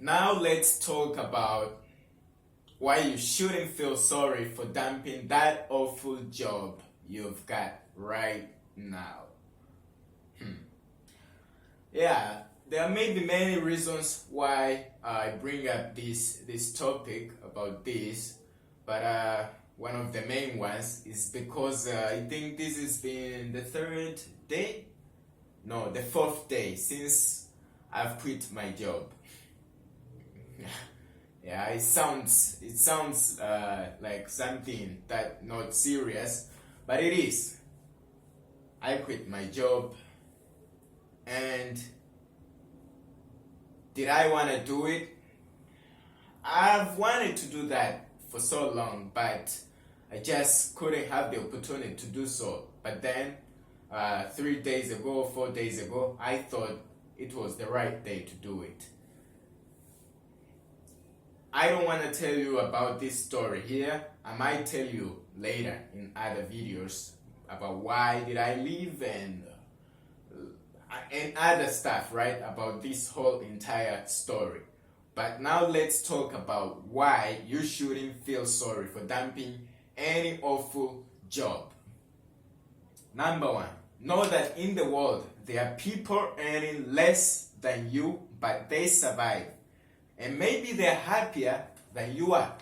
Now let's talk about why you shouldn't feel sorry for dumping that awful job you've got right now. Yeah, there may be many reasons why I bring up this topic about this, but one of the main ones is because I think this has been the fourth day since I've quit my job. Yeah, it sounds like something that not serious, but it is. I quit my job, and did I want to do it? I've wanted to do that for so long, but I just couldn't have the opportunity to do so. But then 4 days ago, I thought it was the right day to do it. I don't want to tell you about this story here. I might tell you later in other videos about why did I leave and other stuff, right? About this whole entire story. But now let's talk about why you shouldn't feel sorry for dumping any awful job. Number one, know that in the world there are people earning less than you, but they survive. And maybe they're happier than you are.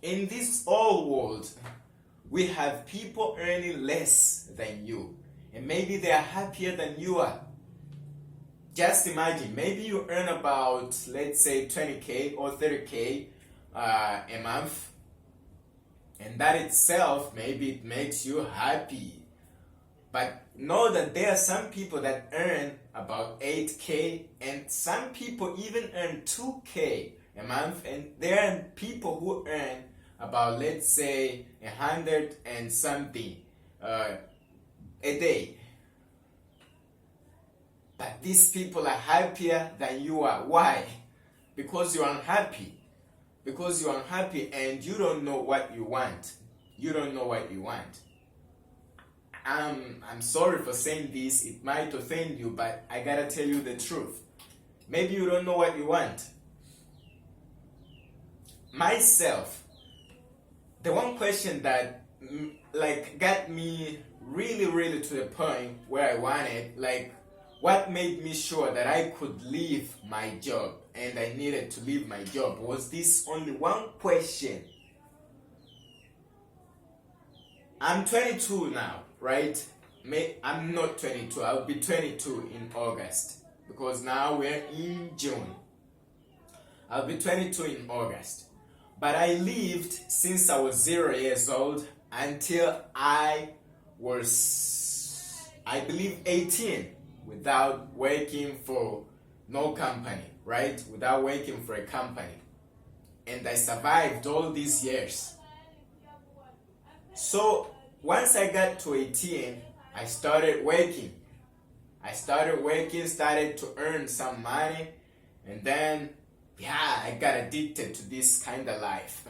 In this old world, we have people earning less than you. And maybe they're happier than you are. Just imagine, maybe you earn about, let's say, 20K or 30K a month. And that itself, maybe it makes you happy. But know that there are some people that earn about 8K, and some people even earn 2K a month, and there are people who earn about, let's say, 100 and something a day. But these people are happier than you are. Why? Because you're unhappy. Because you're unhappy and you don't know what you want. You don't know what you want. I'm sorry for saying this, it might offend you, but I gotta tell you the truth. Maybe you don't know what you want. Myself, the one question that got me really to the point where I wanted, what made me sure that I could leave my job and I needed to leave my job was this only one question. I'm 22 now, right? I'm not 22, I'll be 22 in August because now we're in June. I'll be 22 in August. But I lived since I was 0 years old until I was, I believe, 18 without working for no company, right? Without working for a company. And I survived all these years. So once I got to 18, I started working. Started to earn some money, and then, I got addicted to this kind of life.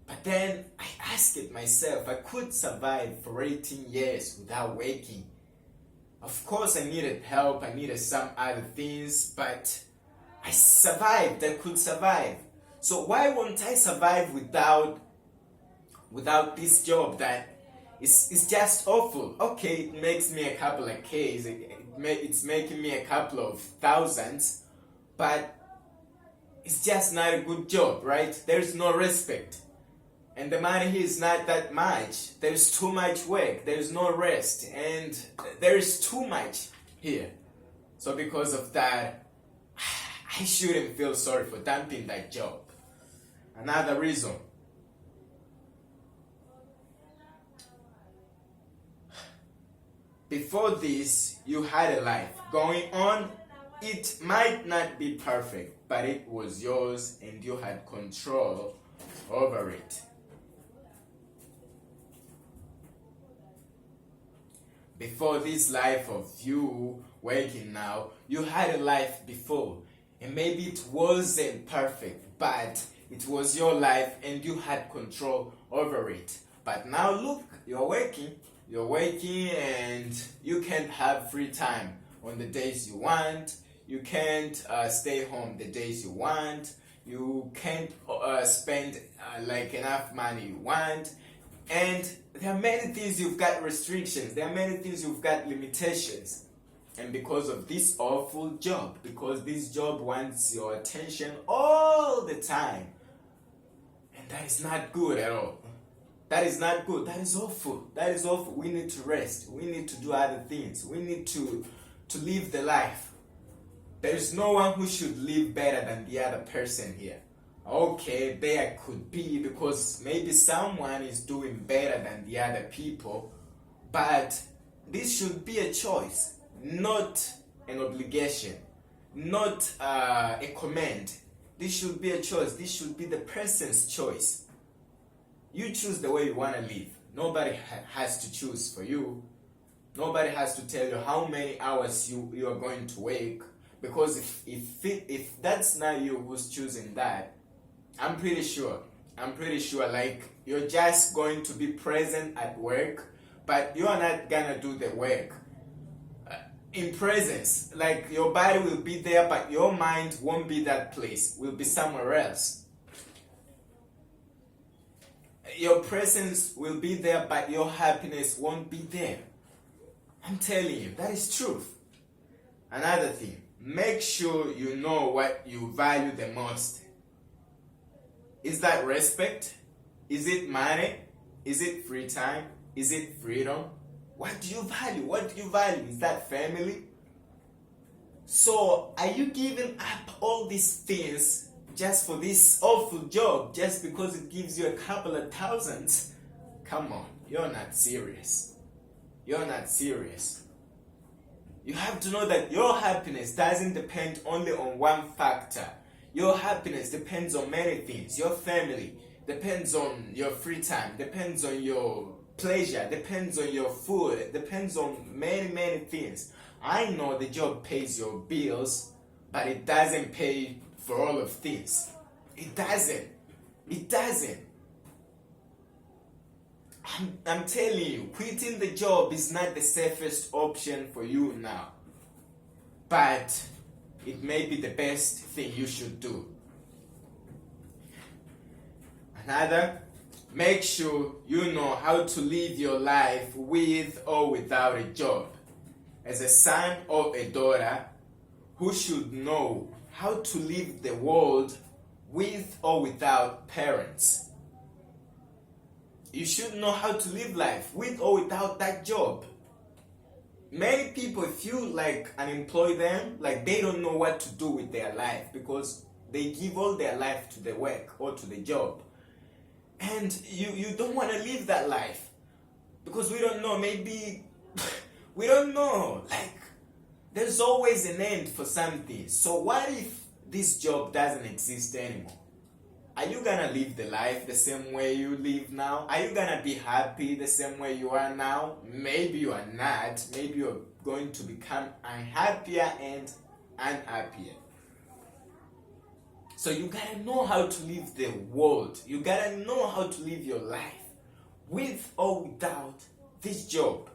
But then I asked myself, I could survive for 18 years without working. Of course, I needed help, I needed some other things, but I survived, I could survive. So why won't I survive without this job that is just awful? Okay, it makes me a couple of Ks, it's making me a couple of thousands, but it's just not a good job, right? There's no respect. And the money here is not that much. There's too much work. There's no rest. And there's too much here. So because of that, I shouldn't feel sorry for dumping that job. Another reason. Before this, you had a life going on. It might not be perfect, but it was yours and you had control over it. Before this life of you working now, you had a life before. And maybe it wasn't perfect, but it was your life and you had control over it. But now look, you're working and you can't have free time on the days you want. You can't stay home the days you want. You can't spend like enough money you want. And there are many things you've got restrictions. There are many things you've got limitations. And because of this awful job, because this job wants your attention all the time, and that is not good at all. That is not good. That is awful. That is awful. We need to rest. We need to do other things. We need to live the life. There is no one who should live better than the other person here. Okay, there could be, because maybe someone is doing better than the other people, but this should be a choice, not an obligation, not a command. This should be a choice. This should be the person's choice. You choose the way you want to live. Nobody has to choose for you. Nobody has to tell you how many hours you are going to work, because if that's not you who's choosing that, I'm pretty sure like you're just going to be present at work, but you are not gonna do the work. In presence, like your body will be there, but your mind won't be that place, will be somewhere else. Your presence will be there, but your happiness won't be there. I'm telling you, that is truth. Another thing, make sure you know what you value the most. Is that respect? Is it money? Is it free time? Is it freedom? What do you value? What do you value? Is that family? So, are you giving up all these things just for this awful job, just because it gives you a couple of thousands? Come on, you're not serious. You're not serious. You have to know that your happiness doesn't depend only on one factor. Your happiness depends on many things. Your family depends on your free time, depends on your pleasure, depends on your food, depends on many things. I know the job pays your bills, but it doesn't pay for all of things. It doesn't. I'm telling you, quitting the job is not the safest option for you now, but it may be the best thing you should do. Another, make sure you know how to live your life with or without a job. As a son or a daughter who should know how to live the world with or without parents. You should know how to live life with or without that job. Many people, if you like unemploy them, like they don't know what to do with their life, because they give all their life to the work or to the job. And you don't want to live that life, because we don't know, maybe we don't know, like there's always an end for something. So what if this job doesn't exist anymore? Are you gonna live the life the same way you live now? Are you gonna be happy the same way you are now? Maybe you are not. Maybe you're going to become unhappier and unhappier. So you gotta know how to live the world. You gotta know how to live your life with or without this job.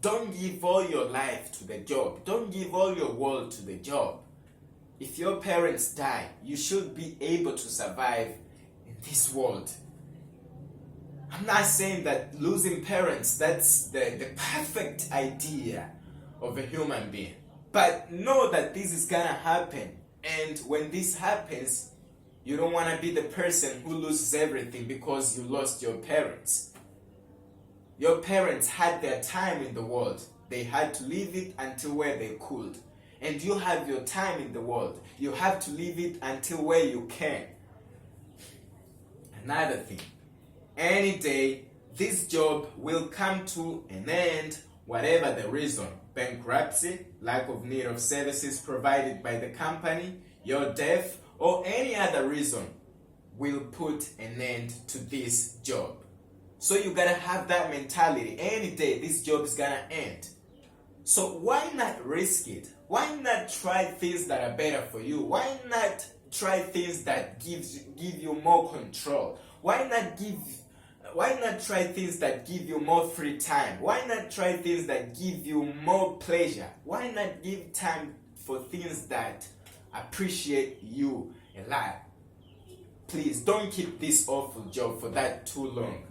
Don't give all your life to the job. Don't give all your world to the job. If your parents die, you should be able to survive in this world. I'm not saying that losing parents, that's the perfect idea of a human being. But know that this is gonna happen. And when this happens, you don't want to be the person who loses everything because you lost your parents. Your parents had their time in the world. They had to live it until where they could. And you have your time in the world. You have to live it until where you can. Another thing, any day, this job will come to an end, whatever the reason. Bankruptcy, lack of need of services provided by the company, your death, or any other reason will put an end to this job. So you gotta have that mentality. Any day, this job is gonna end. So why not risk it? Why not try things that are better for you? Why not try things that give you more control? Why not try things that give you more free time? Why not try things that give you more pleasure? Why not give time for things that appreciate you a lot. Please don't keep this awful job for that too long.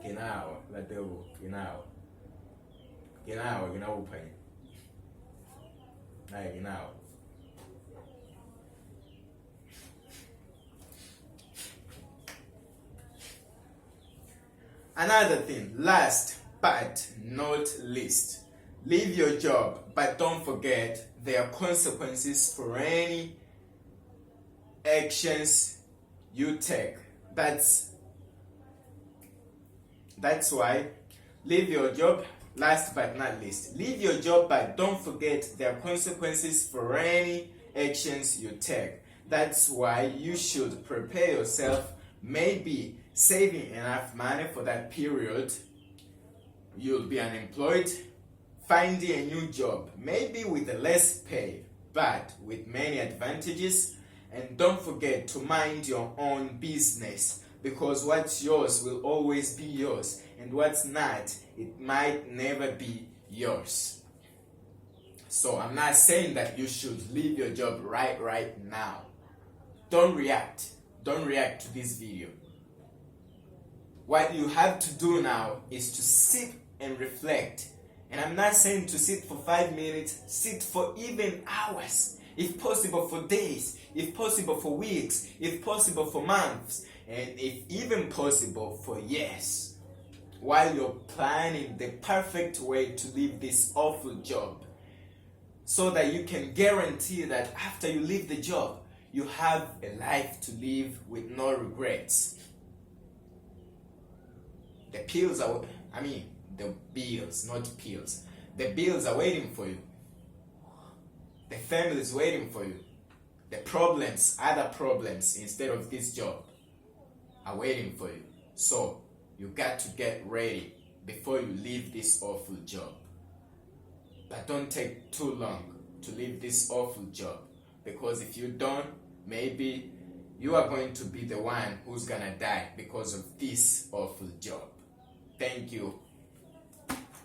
Genau, Lateo, genau. Genau, Pai. Genau. Another thing, last but not least, leave your job, but don't forget there are consequences for any actions you take. That's why leave your job, last but not least. Leave your job, but don't forget there are consequences for any actions you take. That's why you should prepare yourself, maybe saving enough money for that period. You'll be unemployed, finding a new job, maybe with a less pay, but with many advantages. And don't forget to mind your own business, because what's yours will always be yours, and what's not, it might never be yours. So I'm not saying that you should leave your job right now. Don't react to this video. What you have to do now is to sit and reflect. And I'm not saying to sit for 5 minutes, sit for even hours, if possible for days, if possible for weeks, if possible for months, and if even possible for years, while you're planning the perfect way to leave this awful job, so that you can guarantee that after you leave the job, you have a life to live with no regrets. The bills, not pills. The bills are waiting for you. The family is waiting for you. The problems, other problems instead of this job, are waiting for you. So you got to get ready before you leave this awful job. But don't take too long to leave this awful job, because if you don't, maybe you are going to be the one who's gonna die because of this awful job. Thank you.